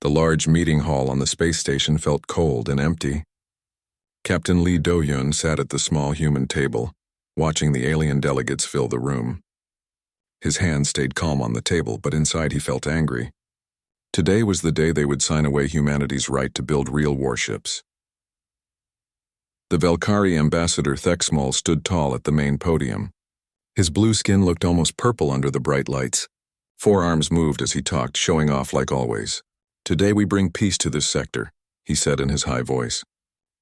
The large meeting hall on the space station felt cold and empty. Captain Lee Do-hyun sat at the small human table, watching the alien delegates fill the room. His hand stayed calm on the table, but inside he felt angry. Today was the day they would sign away humanity's right to build real warships. The Valkyrie ambassador Thexmal stood tall at the main podium. His blue skin looked almost purple under the bright lights. Forearms moved as he talked, showing off like always. Today we bring peace to this sector, he said in his high voice.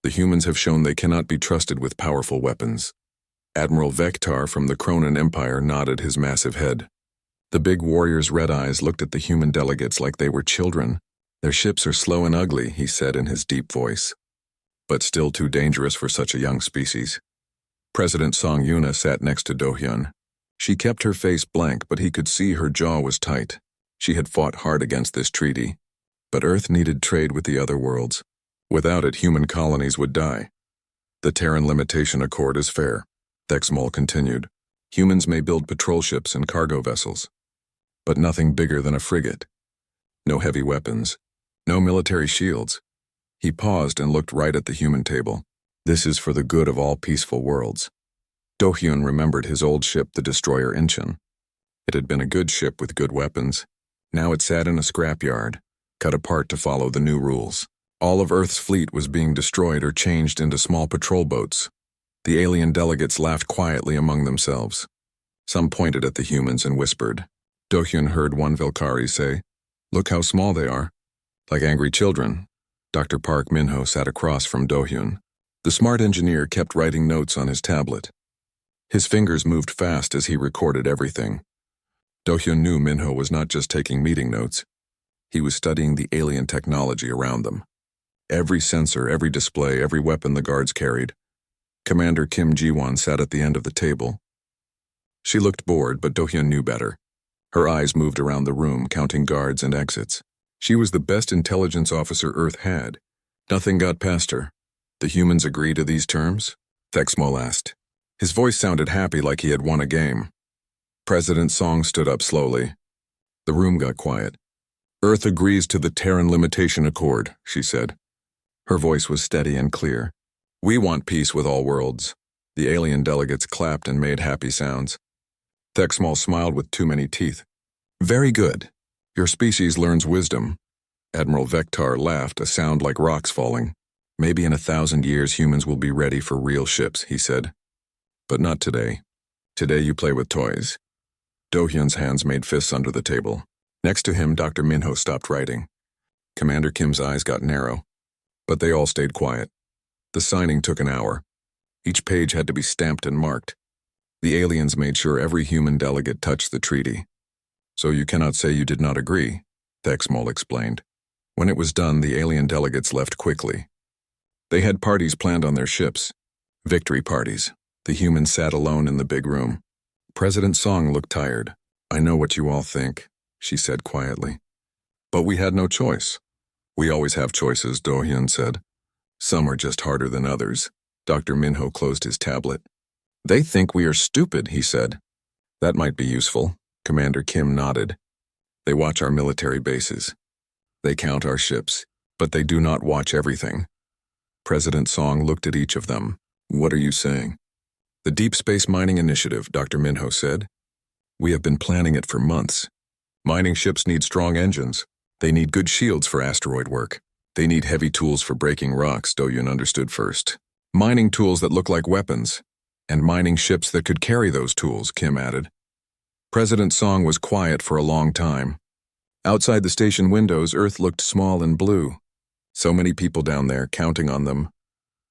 The humans have shown they cannot be trusted with powerful weapons. Admiral Vektar from the Kronan Empire nodded his massive head. The big warrior's red eyes looked at the human delegates like they were children. Their ships are slow and ugly, he said in his deep voice. But still too dangerous for such a young species. President Song Yuna sat next to Do-hyun. She kept her face blank, but he could see her jaw was tight. She had fought hard against this treaty. But Earth needed trade with the other worlds. Without it, human colonies would die. The Terran Limitation Accord is fair, Thexmal continued. Humans may build patrol ships and cargo vessels, but nothing bigger than a frigate. No heavy weapons, no military shields. He paused and looked right at the human table. This is for the good of all peaceful worlds. Do-hyun remembered his old ship, the destroyer Incheon. It had been a good ship with good weapons. Now it sat in a scrapyard, cut apart to follow the new rules. All of Earth's fleet was being destroyed or changed into small patrol boats. The alien delegates laughed quietly among themselves. Some pointed at the humans and whispered. Do-hyun heard one Valkyrie say, "Look how small they are." Like angry children. Dr. Park Min-ho sat across from Do-hyun. The smart engineer kept writing notes on his tablet. His fingers moved fast as he recorded everything. Do-hyun knew Min-ho was not just taking meeting notes. He was studying the alien technology around them. Every sensor, every display, every weapon the guards carried. Commander Kim Ji-won sat at the end of the table. She looked bored, but Do-hyun knew better. Her eyes moved around the room, counting guards and exits. She was the best intelligence officer Earth had. Nothing got past her. The humans agree to these terms? Thexmal asked. His voice sounded happy, like he had won a game. President Song stood up slowly. The room got quiet. Earth agrees to the Terran Limitation Accord, she said. Her voice was steady and clear. We want peace with all worlds. The alien delegates clapped and made happy sounds. Thexmal smiled with too many teeth. Very good. Your species learns wisdom. Admiral Vektar laughed, a sound like rocks falling. Maybe in 1,000 years humans will be ready for real ships, he said. But not today. Today you play with toys. Do-hyun's hands made fists under the table. Next to him, Dr. Min-ho stopped writing. Commander Kim's eyes got narrow. But they all stayed quiet. The signing took an hour. Each page had to be stamped and marked. The aliens made sure every human delegate touched the treaty. So you cannot say you did not agree, Thexmal explained. When it was done, the alien delegates left quickly. They had parties planned on their ships. Victory parties. The humans sat alone in the big room. President Song looked tired. I know what you all think, she said quietly. But we had no choice. We always have choices, Do-hyun said. Some are just harder than others. Dr. Min-ho closed his tablet. They think we are stupid, he said. That might be useful. Commander Kim nodded. They watch our military bases. They count our ships, but they do not watch everything. President Song looked at each of them. What are you saying? The Deep Space Mining Initiative, Dr. Min-ho said. We have been planning it for months. Mining ships need strong engines. They need good shields for asteroid work. They need heavy tools for breaking rocks, Do-hyun understood first. Mining tools that look like weapons. And mining ships that could carry those tools, Kim added. President Song was quiet for a long time. Outside the station windows, Earth looked small and blue. So many people down there, counting on them.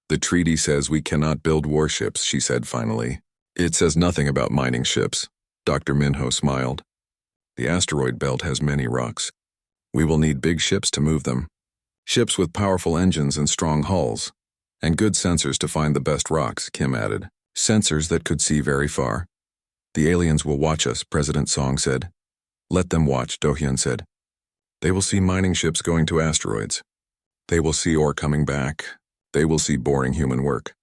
The treaty says we cannot build warships, she said finally. It says nothing about mining ships. Dr. Min-ho smiled. The asteroid belt has many rocks. We will need big ships to move them. Ships with powerful engines and strong hulls. And good sensors to find the best rocks, Kim added. Sensors that could see very far. The aliens will watch us, President Song said. Let them watch, Do-hyun said. They will see mining ships going to asteroids. They will see ore coming back. They will see boring human work.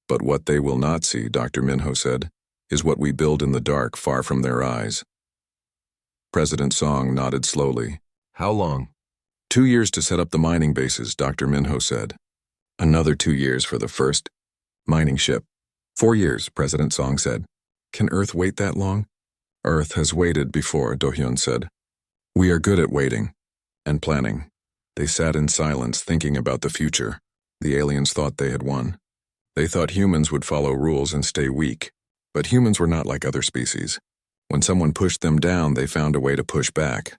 But what they will not see, Dr. Min-ho said, is what we build in the dark far from their eyes. President Song nodded slowly. How long? 2 years to set up the mining bases, Dr. Minho said. Another 2 years for the first mining ship. 4 years, President Song said. Can Earth wait that long? Earth has waited before, Do-hyun said. We are good at waiting and planning. They sat in silence, thinking about the future. The aliens thought they had won. They thought humans would follow rules and stay weak. But humans were not like other species. When someone pushed them down, they found a way to push back.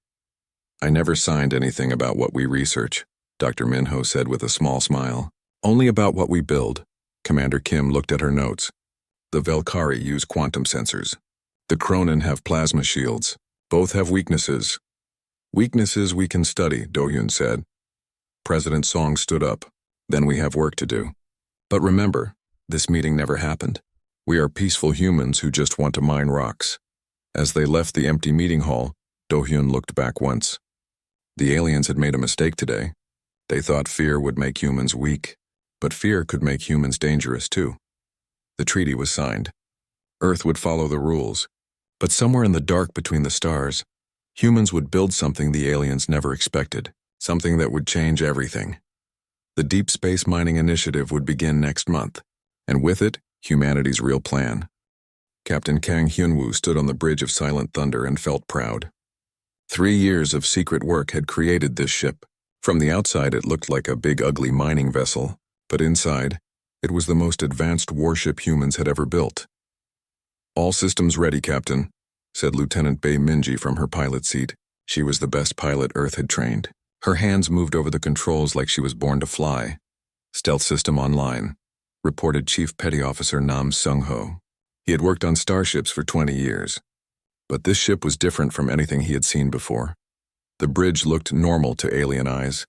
I never signed anything about what we research, Dr. Minho said with a small smile. Only about what we build. Commander Kim looked at her notes. The Velkari use quantum sensors. The Kronen have plasma shields. Both have weaknesses. Weaknesses we can study, Do-hyun said. President Song stood up. Then we have work to do. But remember, this meeting never happened. We are peaceful humans who just want to mine rocks. As they left the empty meeting hall, Do-hyun looked back once. The aliens had made a mistake today. They thought fear would make humans weak, but fear could make humans dangerous too. The treaty was signed. Earth would follow the rules, but somewhere in the dark between the stars, humans would build something the aliens never expected, something that would change everything. The Deep Space Mining Initiative would begin next month, and with it, humanity's real plan. Captain Kang Hyun-woo stood on the bridge of Silent Thunder and felt proud. 3 years of secret work had created this ship. From the outside, it looked like a big, ugly mining vessel, but inside, it was the most advanced warship humans had ever built. All systems ready, Captain, said Lieutenant Bae Minji from her pilot seat. She was the best pilot Earth had trained. Her hands moved over the controls like she was born to fly. Stealth system online, reported Chief Petty Officer Nam Sung-ho. He had worked on starships for 20 years. But this ship was different from anything he had seen before. The bridge looked normal to alien eyes.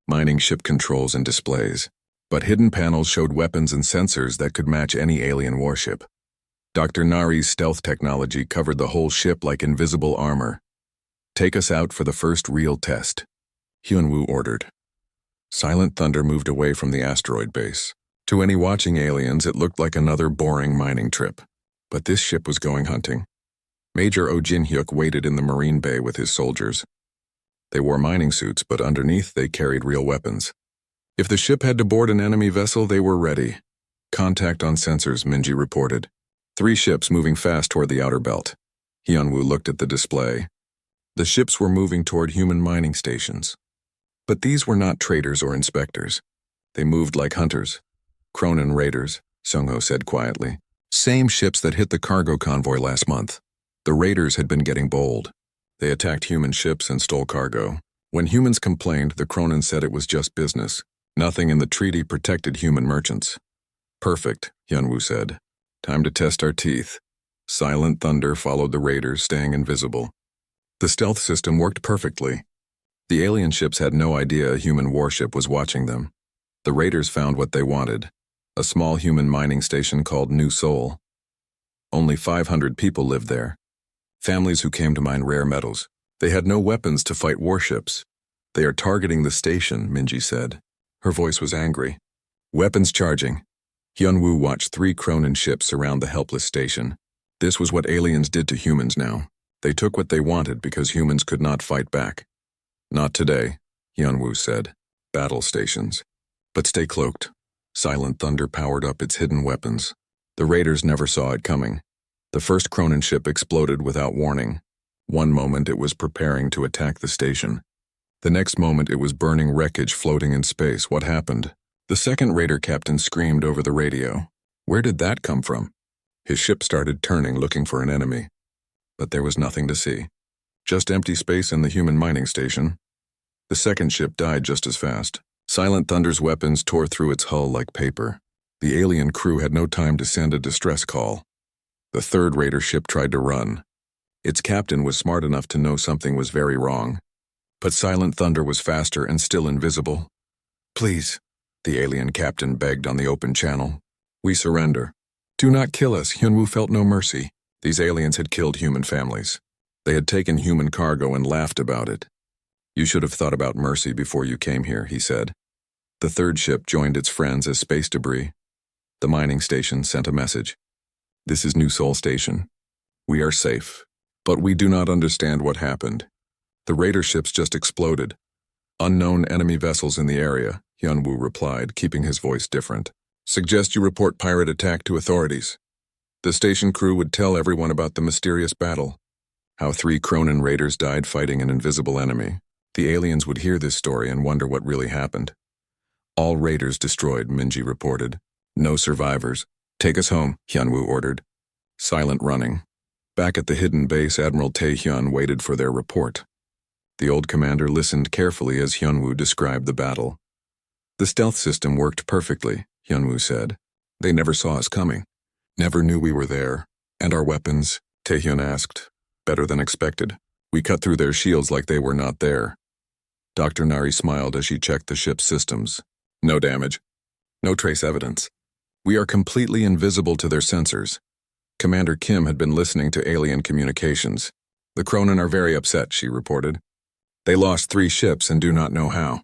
Mining ship controls and displays. But hidden panels showed weapons and sensors that could match any alien warship. Dr. Nari's stealth technology covered the whole ship like invisible armor. Take us out for the first real test, Hyun-woo ordered. Silent Thunder moved away from the asteroid base. To any watching aliens, it looked like another boring mining trip. But this ship was going hunting. Major Oh Jin-hyuk waited in the Marine Bay with his soldiers. They wore mining suits, but underneath they carried real weapons. If the ship had to board an enemy vessel, they were ready. Contact on sensors, Minji reported. 3 ships moving fast toward the outer belt. Hyun-woo looked at the display. The ships were moving toward human mining stations. But these were not traders or inspectors. They moved like hunters. Kronen raiders, Sung-ho said quietly. Same ships that hit the cargo convoy last month. The raiders had been getting bold. They attacked human ships and stole cargo. When humans complained, the Kronen said it was just business. Nothing in the treaty protected human merchants. Perfect, Hyun-woo said. Time to test our teeth. Silent Thunder followed the raiders, staying invisible. The stealth system worked perfectly. The alien ships had no idea a human warship was watching them. The raiders found what they wanted, a small human mining station called New Seoul. Only 500 people lived there. Families who came to mine rare metals. They had no weapons to fight warships. They are targeting the station, Minji said. Her voice was angry. Weapons charging. Hyun-woo watched 3 Kronen ships surround the helpless station. This was what aliens did to humans now. They took what they wanted because humans could not fight back. Not today, Hyun-woo said. Battle stations. But stay cloaked. Silent Thunder powered up its hidden weapons. The raiders never saw it coming. The first Kronen ship exploded without warning. One moment it was preparing to attack the station. The next moment it was burning wreckage floating in space. What happened? The second raider captain screamed over the radio. Where did that come from? His ship started turning, looking for an enemy. But there was nothing to see. Just empty space in the human mining station. The second ship died just as fast. Silent Thunder's weapons tore through its hull like paper. The alien crew had no time to send a distress call. The third raider ship tried to run. Its captain was smart enough to know something was very wrong. But Silent Thunder was faster and still invisible. Please, the alien captain begged on the open channel. We surrender. Do not kill us. Hyun-woo felt no mercy. These aliens had killed human families. They had taken human cargo and laughed about it. You should have thought about mercy before you came here, he said. The third ship joined its friends as space debris. The mining station sent a message. This is New Seoul Station. We are safe, but we do not understand what happened. The raider ships just exploded. Unknown enemy vessels in the area, Hyunwoo replied, keeping his voice different. Suggest you report pirate attack to authorities. The station crew would tell everyone about the mysterious battle. How 3 Cronin raiders died fighting an invisible enemy. The aliens would hear this story and wonder what really happened. All raiders destroyed, Minji reported. No survivors. Take us home, Hyunwoo ordered. Silent running. Back at the hidden base, Admiral Taehyun waited for their report. The old commander listened carefully as Hyunwoo described the battle. The stealth system worked perfectly, Hyunwoo said. They never saw us coming. Never knew we were there. And our weapons? Taehyun asked. Better than expected. We cut through their shields like they were not there. Dr. Nari smiled as she checked the ship's systems. No damage. No trace evidence. We are completely invisible to their sensors. Commander Kim had been listening to alien communications. The Cronin are very upset, she reported. They lost 3 ships and do not know how.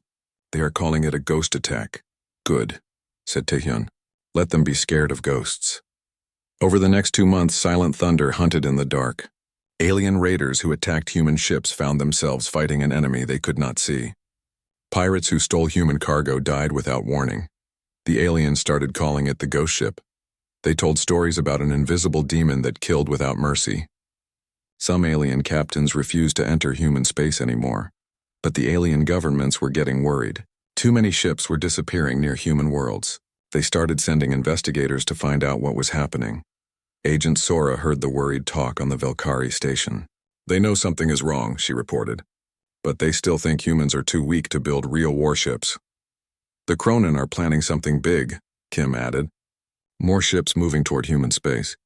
They are calling it a ghost attack. Good, said Taehyun. Let them be scared of ghosts. Over the next 2 months, Silent Thunder hunted in the dark. Alien raiders who attacked human ships found themselves fighting an enemy they could not see. Pirates who stole human cargo died without warning. The aliens started calling it the ghost ship. They told stories about an invisible demon that killed without mercy. Some alien captains refused to enter human space anymore. But the alien governments were getting worried. Too many ships were disappearing near human worlds. They started sending investigators to find out what was happening. Agent Sora heard the worried talk on the Valkyrie station. They know something is wrong, she reported. But they still think humans are too weak to build real warships. The Cronin are planning something big, Kim added. More ships moving toward human space.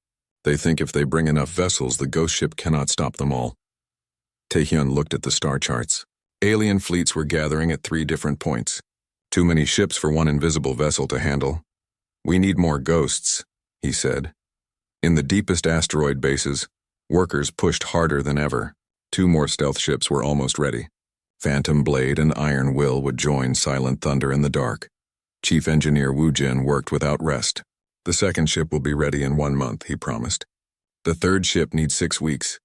They think if they bring enough vessels, the ghost ship cannot stop them all. Taehyun looked at the star charts. Alien fleets were gathering at 3 different points. Too many ships for one invisible vessel to handle. We need more ghosts, he said. In the deepest asteroid bases, workers pushed harder than ever. 2 more stealth ships were almost ready. Phantom Blade and Iron Will would join Silent Thunder in the dark. Chief Engineer Woo Jin worked without rest. The 2nd ship will be ready in 1 month, he promised. The 3rd ship needs 6 weeks.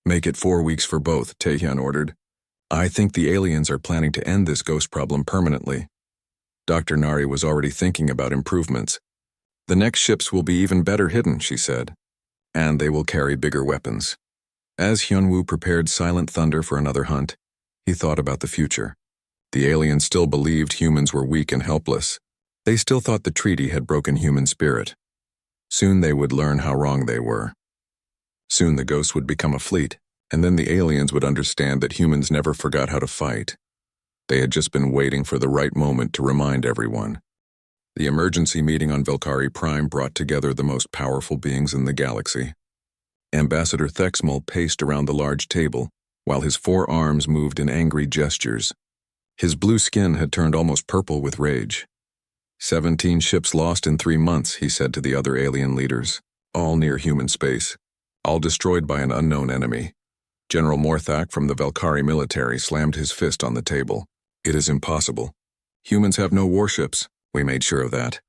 Make it 4 weeks for both, Taehyun ordered. I think the aliens are planning to end this ghost problem permanently. Dr. Nari was already thinking about improvements. The next ships will be even better hidden, she said. And they will carry bigger weapons. As Hyunwoo prepared Silent Thunder for another hunt, he thought about the future. The aliens still believed humans were weak and helpless. They still thought the treaty had broken human spirit. Soon they would learn how wrong they were. Soon the ghosts would become a fleet, and then the aliens would understand that humans never forgot how to fight. They had just been waiting for the right moment to remind everyone. The emergency meeting on Valkyrie Prime brought together the most powerful beings in the galaxy. Ambassador Thexmal paced around the large table, while his 4 arms moved in angry gestures. His blue skin had turned almost purple with rage. 17 ships lost in 3 months, he said to the other alien leaders, all near human space, all destroyed by an unknown enemy. General Morthak from the Valkyrie military slammed his fist on the table. It is impossible. Humans have no warships. We made sure of that.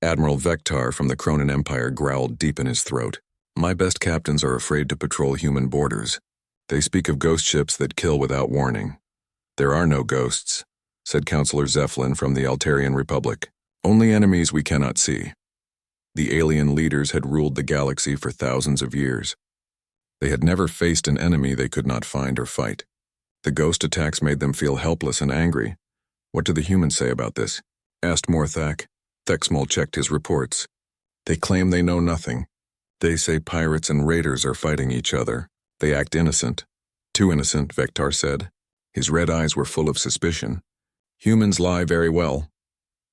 Admiral Vectar from the Cronin Empire growled deep in his throat. My best captains are afraid to patrol human borders. They speak of ghost ships that kill without warning. There are no ghosts, said Counselor Zephlin from the Altarian Republic. Only enemies we cannot see. The alien leaders had ruled the galaxy for thousands of years. They had never faced an enemy they could not find or fight. The ghost attacks made them feel helpless and angry. What do the humans say about this? Asked Morthak. Thexmal checked his reports. They claim they know nothing. They say pirates and raiders are fighting each other. They act innocent. Too innocent, Vectar said. His red eyes were full of suspicion. Humans lie very well.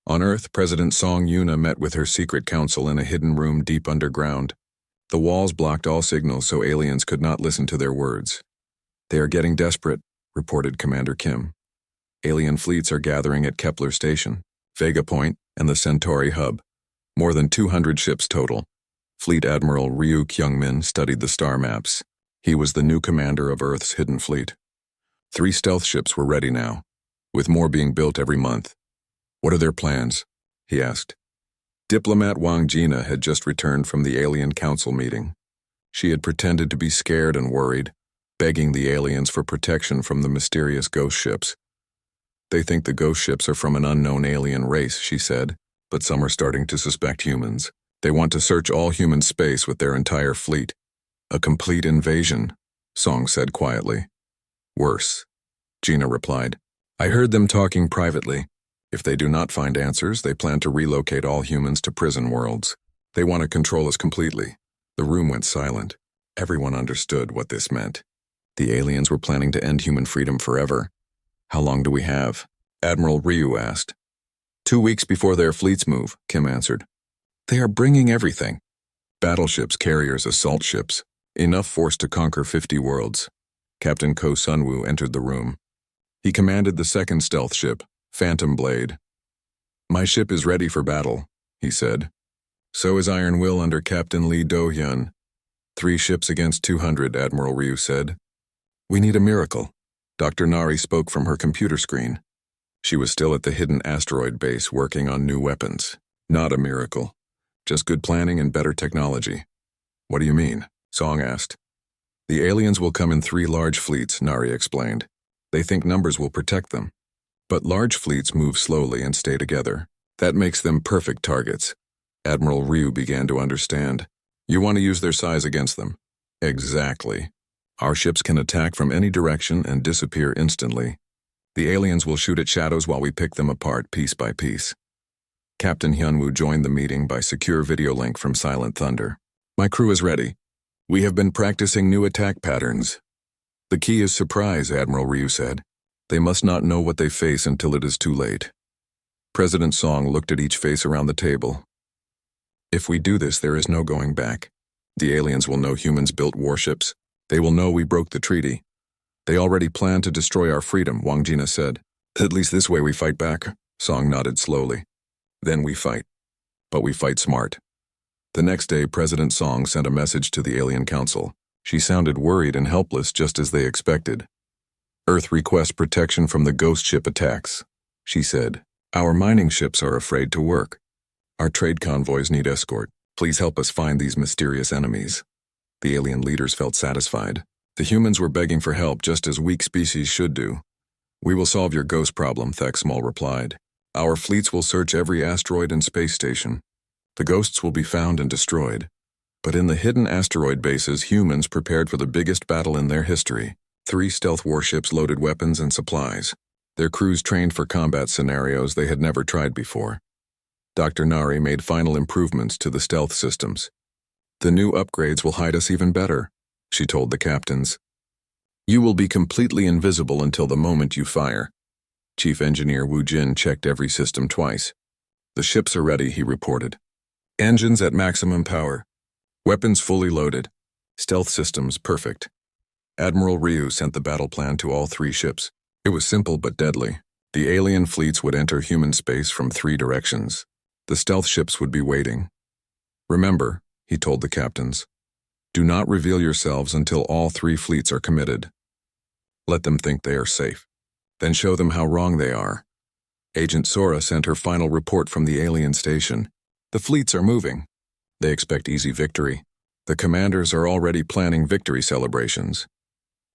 On Earth, President Song Yuna met with her secret council in a hidden room deep underground. The walls blocked all signals so aliens could not listen to their words. They are getting desperate, reported Commander Kim. Alien fleets are gathering at Kepler Station, Vega Point, and the Centauri hub. More than 200 ships total. Fleet Admiral Ryu Kyungmin studied the star maps. He was the new commander of Earth's hidden fleet. 3 stealth ships were ready now, with more being built every month. What are their plans? He asked. Diplomat Wang Jina had just returned from the Alien Council meeting. She had pretended to be scared and worried, begging the aliens for protection from the mysterious ghost ships. They think the ghost ships are from an unknown alien race, she said, but some are starting to suspect humans. They want to search all human space with their entire fleet. A complete invasion, Song said quietly. Worse, Gina replied. I heard them talking privately. If they do not find answers, they plan to relocate all humans to prison worlds. They want to control us completely. The room went silent. Everyone understood what this meant. The aliens were planning to end human freedom forever. How long do we have? Admiral Ryu asked. 2 weeks before their fleets move, Kim answered. They are bringing everything. Battleships, carriers, assault ships. Enough force to conquer 50 worlds. Captain Ko Sunwoo entered the room. He commanded the second stealth ship, Phantom Blade. My ship is ready for battle, he said. So is Iron Will under Captain Lee Do-hyun. 3 ships against 200, Admiral Ryu said. We need a miracle. Dr. Nari spoke from her computer screen. She was still at the hidden asteroid base working on new weapons. Not a miracle. Just good planning and better technology. What do you mean? Song asked. The aliens will come in 3 large fleets, Nari explained. They think numbers will protect them. But large fleets move slowly and stay together. That makes them perfect targets. Admiral Ryu began to understand. You want to use their size against them. Exactly. Our ships can attack from any direction and disappear instantly. The aliens will shoot at shadows while we pick them apart piece by piece. Captain Hyunwoo joined the meeting by secure video link from Silent Thunder. My crew is ready. We have been practicing new attack patterns. The key is surprise, Admiral Ryu said. They must not know what they face until it is too late. President Song looked at each face around the table. If we do this, there is no going back. The aliens will know humans built warships. They will know we broke the treaty. They already plan to destroy our freedom, Wang Jina said. At least this way we fight back, Song nodded slowly. Then we fight. But we fight smart. The next day, President Song sent a message to the Alien Council. She sounded worried and helpless, just as they expected. Earth requests protection from the ghost ship attacks, she said. Our mining ships are afraid to work. Our trade convoys need escort. Please help us find these mysterious enemies. The alien leaders felt satisfied. The humans were begging for help just as weak species should do. We will solve your ghost problem, Thexmal replied. Our fleets will search every asteroid and space station. The ghosts will be found and destroyed. But in the hidden asteroid bases, humans prepared for the biggest battle in their history. 3 stealth warships loaded weapons and supplies. Their crews trained for combat scenarios they had never tried before. Dr. Nari made final improvements to the stealth systems. The new upgrades will hide us even better, she told the captains. You will be completely invisible until the moment you fire. Chief Engineer Wu Jin checked every system twice. The ships are ready, he reported. Engines at maximum power. Weapons fully loaded. Stealth systems perfect. Admiral Ryu sent the battle plan to all 3 ships. It was simple but deadly. The alien fleets would enter human space from 3 directions. The stealth ships would be waiting. Remember, he told the captains, do not reveal yourselves until all 3 fleets are committed. Let them think they are safe. Then show them how wrong they are. Agent Sora sent her final report from the alien station. The fleets are moving. They expect easy victory. The commanders are already planning victory celebrations.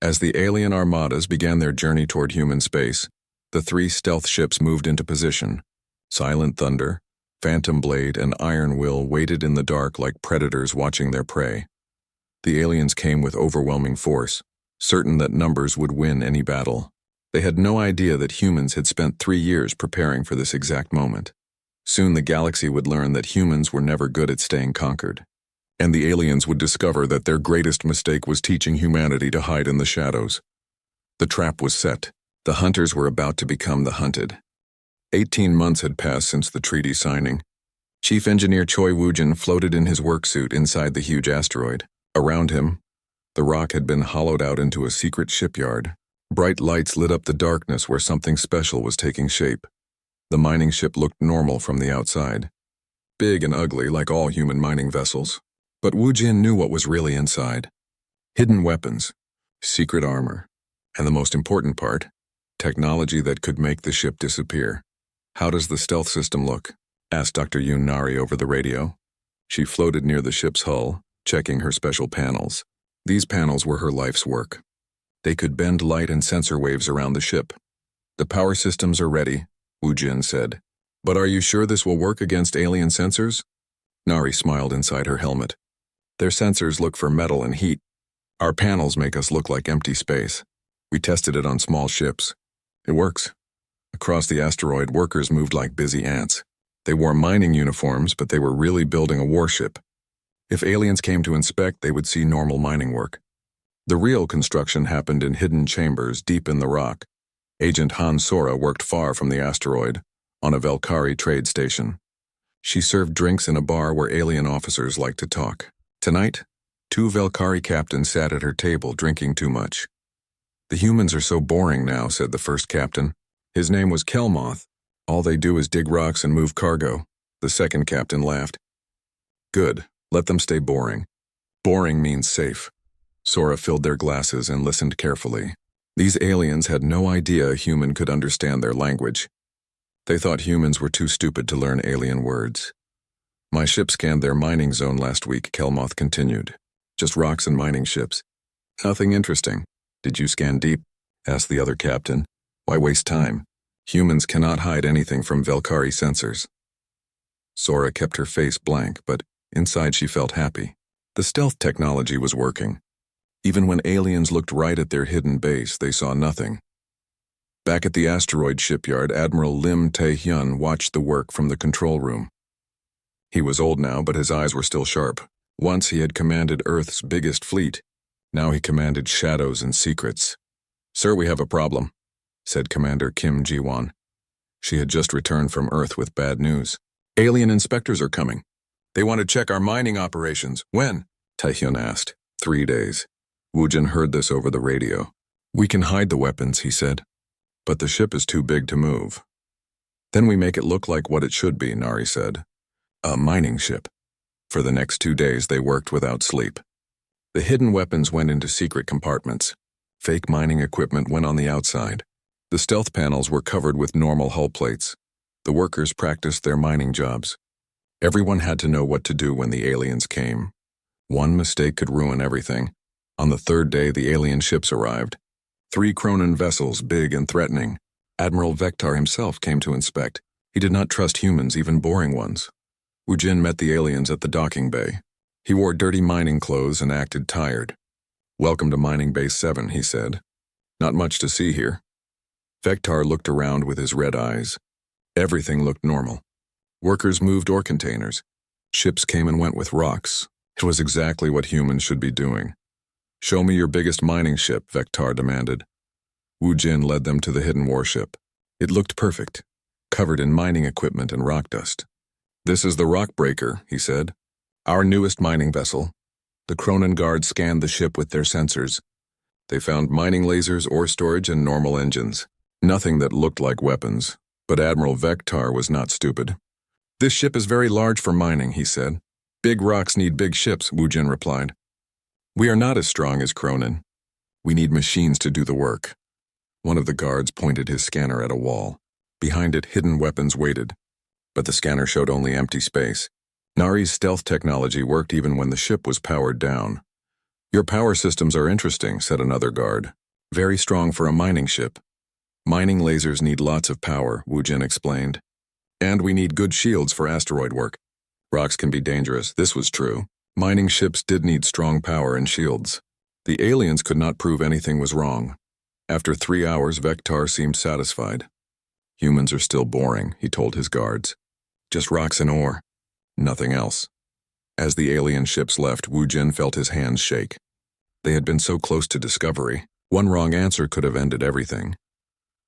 As the alien armadas began their journey toward human space, the 3 stealth ships moved into position. Silent Thunder, Phantom Blade, and Iron Will waited in the dark like predators watching their prey. The aliens came with overwhelming force, certain that numbers would win any battle. They had no idea that humans had spent 3 years preparing for this exact moment. Soon the galaxy would learn that humans were never good at staying conquered. And the aliens would discover that their greatest mistake was teaching humanity to hide in the shadows. The trap was set. The hunters were about to become the hunted. 18 months had passed since the treaty signing. Chief Engineer Choi Woo-jin floated in his work suit inside the huge asteroid. Around him, the rock had been hollowed out into a secret shipyard. Bright lights lit up the darkness where something special was taking shape. The mining ship looked normal from the outside. Big and ugly like all human mining vessels. But Woo-jin knew what was really inside. Hidden weapons, secret armor, and the most important part, technology that could make the ship disappear. How does the stealth system look? Asked Dr. Yoon Nari over the radio. She floated near the ship's hull, checking her special panels. These panels were her life's work. They could bend light and sensor waves around the ship. The power systems are ready, Wu Jin said. But are you sure this will work against alien sensors? Nari smiled inside her helmet. Their sensors look for metal and heat. Our panels make us look like empty space. We tested it on small ships. It works. Across the asteroid, workers moved like busy ants. They wore mining uniforms, but they were really building a warship. If aliens came to inspect, they would see normal mining work. The real construction happened in hidden chambers deep in the rock. Agent Han Sora worked far from the asteroid, on a Velkari trade station. She served drinks in a bar where alien officers like to talk. Tonight, 2 Velkari captains sat at her table drinking too much. The humans are so boring now, said the first captain. His name was Kelmoth. All they do is dig rocks and move cargo. The second captain laughed. Good, let them stay boring. Boring means safe. Sora filled their glasses and listened carefully. These aliens had no idea a human could understand their language. They thought humans were too stupid to learn alien words. My ship scanned their mining zone last week, Kelmoth continued. Just rocks and mining ships. Nothing interesting. Did you scan deep? Asked the other captain. Why waste time? Humans cannot hide anything from Velkari sensors. Sora kept her face blank, but inside she felt happy. The stealth technology was working. Even when aliens looked right at their hidden base, they saw nothing. Back at the asteroid shipyard, Admiral Lim Tae-hyun watched the work from the control room. He was old now, but his eyes were still sharp. Once he had commanded Earth's biggest fleet. Now he commanded shadows and secrets. Sir, we have a problem, said Commander Kim Ji-won. She had just returned from Earth with bad news. Alien inspectors are coming. They want to check our mining operations. When? Tae-hyun asked. 3 days. Wu Jin heard this over the radio. We can hide the weapons, he said. But the ship is too big to move. Then we make it look like what it should be, Nari said. A mining ship. For the next 2 days, they worked without sleep. The hidden weapons went into secret compartments. Fake mining equipment went on the outside. The stealth panels were covered with normal hull plates. The workers practiced their mining jobs. Everyone had to know what to do when the aliens came. One mistake could ruin everything. On the 3rd day, the alien ships arrived. 3 Kronan vessels, big and threatening. Admiral Vectar himself came to inspect. He did not trust humans, even boring ones. Wu Jin met the aliens at the docking bay. He wore dirty mining clothes and acted tired. Welcome to Mining Base 7, he said. Not much to see here. Vectar looked around with his red eyes. Everything looked normal. Workers moved ore containers. Ships came and went with rocks. It was exactly what humans should be doing. Show me your biggest mining ship, Vectar demanded. Wu Jin led them to the hidden warship. It looked perfect, covered in mining equipment and rock dust. This is the Rockbreaker, he said. Our newest mining vessel. The Kronan guards scanned the ship with their sensors. They found mining lasers, ore storage, and normal engines. Nothing that looked like weapons, but Admiral Vectar was not stupid. This ship is very large for mining, he said. Big rocks need big ships, Wu Jin replied. We are not as strong as Kronan. We need machines to do the work. One of the guards pointed his scanner at a wall. Behind it, hidden weapons waited. But the scanner showed only empty space. Nari's stealth technology worked even when the ship was powered down. Your power systems are interesting, said another guard. Very strong for a mining ship. Mining lasers need lots of power, Wu Jin explained. And we need good shields for asteroid work. Rocks can be dangerous, this was true. Mining ships did need strong power and shields. The aliens could not prove anything was wrong. After 3 hours, Vectar seemed satisfied. Humans are still boring, he told his guards. Just rocks and ore. Nothing else. As the alien ships left, Wu Jin felt his hands shake. They had been so close to discovery. One wrong answer could have ended everything.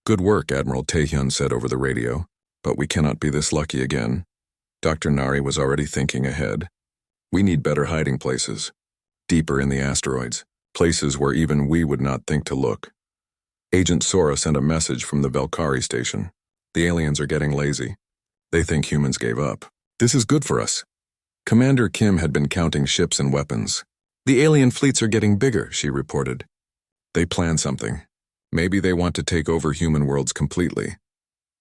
Good work, Admiral Tae-hyun said over the radio, but we cannot be this lucky again. Dr. Nari was already thinking ahead. We need better hiding places. Deeper in the asteroids. Places where even we would not think to look. Agent Sora sent a message from the Velkari station. The aliens are getting lazy. They think humans gave up. This is good for us. Commander Kim had been counting ships and weapons. The alien fleets are getting bigger, she reported. They plan something. Maybe they want to take over human worlds completely.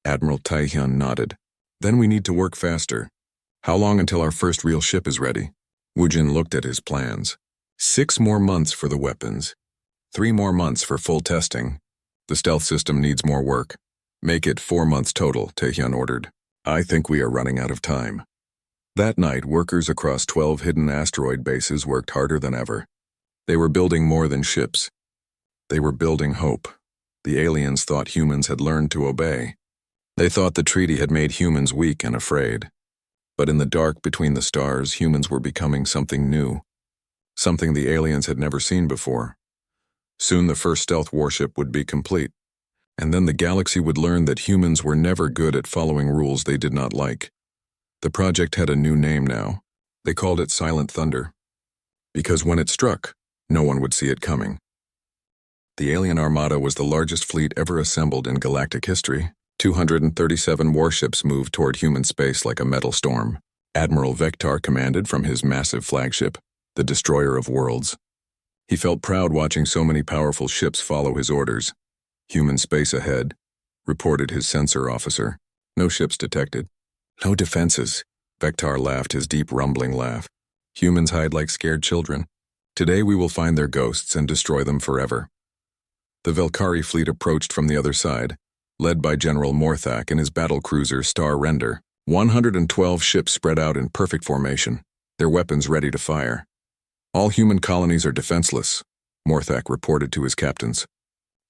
Admiral Tae-hyun nodded. Then we need to work faster. How long until our first real ship is ready? Wu Jin looked at his plans. 6 more months for the weapons. 3 more months for full testing. The stealth system needs more work. Make it 4 months total, Taehyun ordered. I think we are running out of time. That night, workers across 12 hidden asteroid bases worked harder than ever. They were building more than ships. They were building hope. The aliens thought humans had learned to obey. They thought the treaty had made humans weak and afraid. But in the dark between the stars, humans were becoming something new. Something the aliens had never seen before. Soon the first stealth warship would be complete. And then the galaxy would learn that humans were never good at following rules they did not like. The project had a new name now. They called it Silent Thunder. Because when it struck, no one would see it coming. The alien armada was the largest fleet ever assembled in galactic history. 237 warships moved toward human space like a metal storm. Admiral Vectar commanded from his massive flagship, the Destroyer of Worlds. He felt proud watching so many powerful ships follow his orders. Human space ahead, reported his sensor officer. No ships detected. No defenses. Vectar laughed his deep rumbling laugh. Humans hide like scared children. Today we will find their ghosts and destroy them forever. The Velkari fleet approached from the other side, led by General Morthak and his battlecruiser Star Render. 112 ships spread out in perfect formation, their weapons ready to fire. All human colonies are defenseless, Morthak reported to his captains.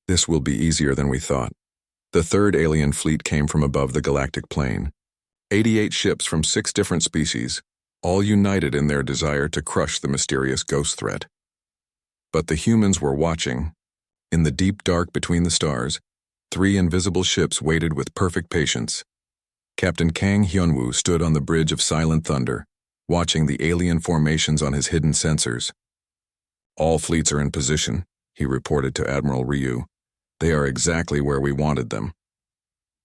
This will be easier than we thought. The third alien fleet came from above the galactic plane. 88 ships from 6 different species, all united in their desire to crush the mysterious ghost threat. But the humans were watching. In the deep dark between the stars, 3 invisible ships waited with perfect patience. Captain Kang Hyunwoo stood on the bridge of Silent Thunder, watching the alien formations on his hidden sensors. All fleets are in position, he reported to Admiral Ryu. They are exactly where we wanted them.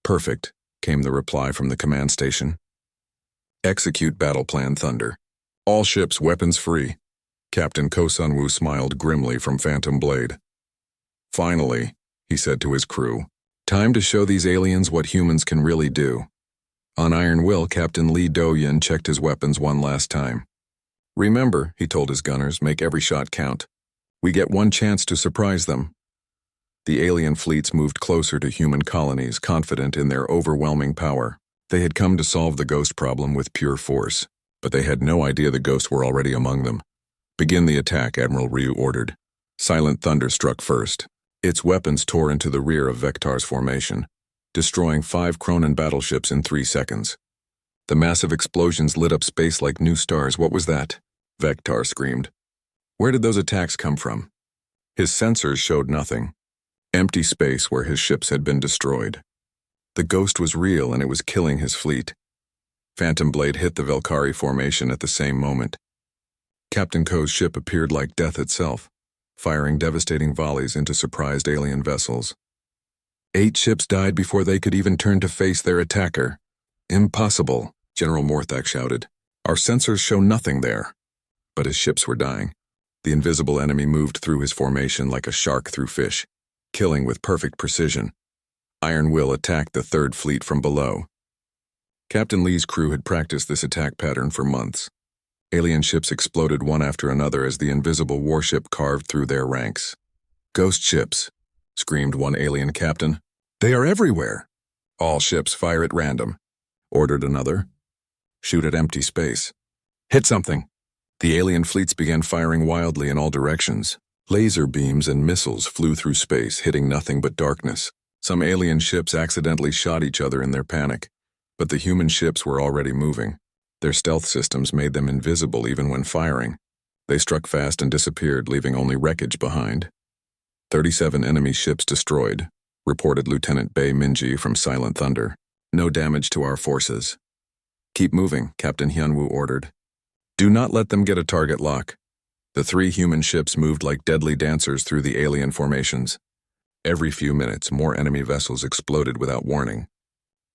Perfect, came the reply from the command station. Execute battle plan Thunder. All ships weapons free. Captain Ko Sun-woo smiled grimly from Phantom Blade. Finally, he said to his crew, time to show these aliens what humans can really do. On Iron Will, Captain Lee Do-yeon checked his weapons one last time. Remember, he told his gunners, make every shot count. We get one chance to surprise them. The alien fleets moved closer to human colonies, confident in their overwhelming power. They had come to solve the ghost problem with pure force, but they had no idea the ghosts were already among them. Begin the attack, Admiral Ryu ordered. Silent Thunder struck first. Its weapons tore into the rear of Vectar's formation, destroying 5 Kronan battleships in 3 seconds. The massive explosions lit up space like new stars. What was that? Vectar screamed. Where did those attacks come from? His sensors showed nothing. Empty space where his ships had been destroyed. The ghost was real and it was killing his fleet. Phantom Blade hit the Velkari formation at the same moment. Captain Ko's ship appeared like death itself, firing devastating volleys into surprised alien vessels. 8 ships died before they could even turn to face their attacker. Impossible, General Morthak shouted. Our sensors show nothing there. But his ships were dying. The invisible enemy moved through his formation like a shark through fish, killing with perfect precision. Iron Will attacked the third fleet from below. Captain Lee's crew had practiced this attack pattern for months. Alien ships exploded one after another as the invisible warship carved through their ranks. Ghost ships, screamed one alien captain. They are everywhere. All ships fire at random, ordered another. Shoot at empty space. Hit something. The alien fleets began firing wildly in all directions. Laser beams and missiles flew through space, hitting nothing but darkness. Some alien ships accidentally shot each other in their panic, but the human ships were already moving. Their stealth systems made them invisible even when firing. They struck fast and disappeared, leaving only wreckage behind. 37 enemy ships destroyed, reported Lieutenant Bae Minji from Silent Thunder. No damage to our forces. Keep moving, Captain Hyunwoo ordered. Do not let them get a target lock. The 3 human ships moved like deadly dancers through the alien formations. Every few minutes, more enemy vessels exploded without warning.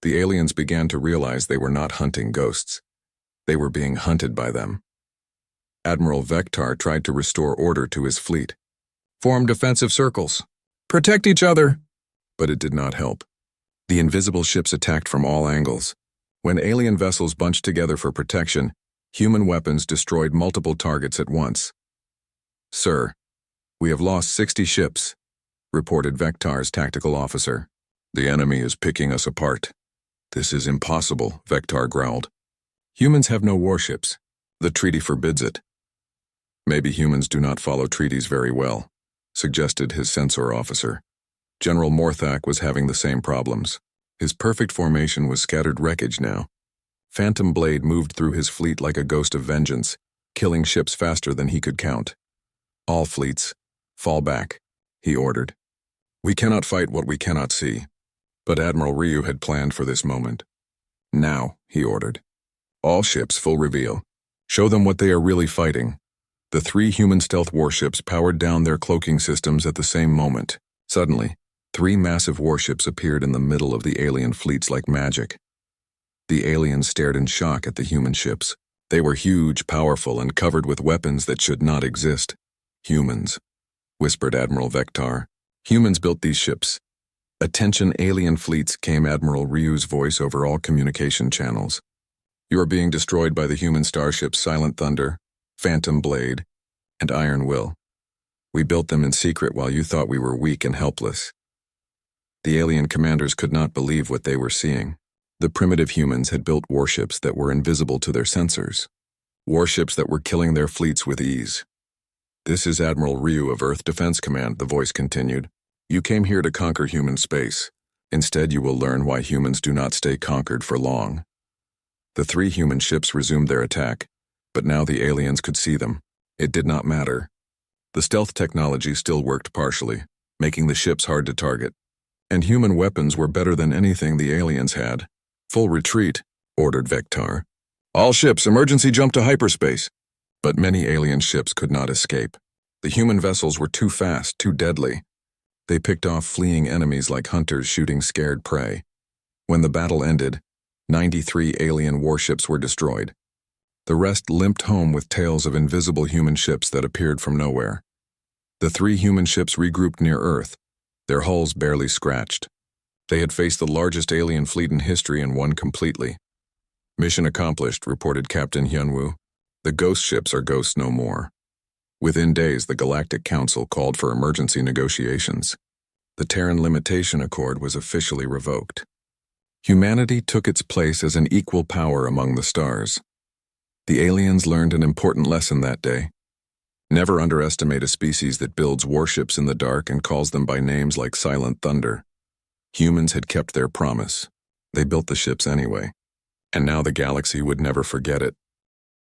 The aliens began to realize they were not hunting ghosts. They were being hunted by them. Admiral Vectar tried to restore order to his fleet. Form defensive circles. Protect each other. But it did not help. The invisible ships attacked from all angles. When alien vessels bunched together for protection, human weapons destroyed multiple targets at once. Sir, we have lost 60 ships, reported Vectar's tactical officer. The enemy is picking us apart. This is impossible, Vectar growled. Humans have no warships. The treaty forbids it. Maybe humans do not follow treaties very well, suggested his censor officer. General Morthak was having the same problems. His perfect formation was scattered wreckage now. Phantom Blade moved through his fleet like a ghost of vengeance, killing ships faster than he could count. All fleets, fall back, he ordered. We cannot fight what we cannot see. But Admiral Ryu had planned for this moment. Now, he ordered. All ships full reveal. Show them what they are really fighting. The 3 human stealth warships powered down their cloaking systems at the same moment. Suddenly, 3 massive warships appeared in the middle of the alien fleets like magic. The aliens stared in shock at the human ships. They were huge, powerful, and covered with weapons that should not exist. Humans, whispered Admiral Vectar. Humans built these ships. Attention alien fleets, came Admiral Ryu's voice over all communication channels. You are being destroyed by the human starships Silent Thunder, Phantom Blade, and Iron Will. We built them in secret while you thought we were weak and helpless. The alien commanders could not believe what they were seeing. The primitive humans had built warships that were invisible to their sensors. Warships that were killing their fleets with ease. This is Admiral Ryu of Earth Defense Command, the voice continued. You came here to conquer human space. Instead, you will learn why humans do not stay conquered for long. The 3 human ships resumed their attack, but now the aliens could see them. It did not matter. The stealth technology still worked partially, making the ships hard to target. And human weapons were better than anything the aliens had. Full retreat, ordered Vectar. All ships, emergency jump to hyperspace. But many alien ships could not escape. The human vessels were too fast, too deadly. They picked off fleeing enemies like hunters shooting scared prey. When the battle ended, 93 alien warships were destroyed. The rest limped home with tales of invisible human ships that appeared from nowhere. The 3 human ships regrouped near Earth, their hulls barely scratched. They had faced the largest alien fleet in history and won completely. Mission accomplished, reported Captain Hyunwoo. The ghost ships are ghosts no more. Within days, the Galactic Council called for emergency negotiations. The Terran Limitation Accord was officially revoked. Humanity took its place as an equal power among the stars. The aliens learned an important lesson that day. Never underestimate a species that builds warships in the dark and calls them by names like Silent Thunder. Humans had kept their promise. They built the ships anyway. And now the galaxy would never forget it.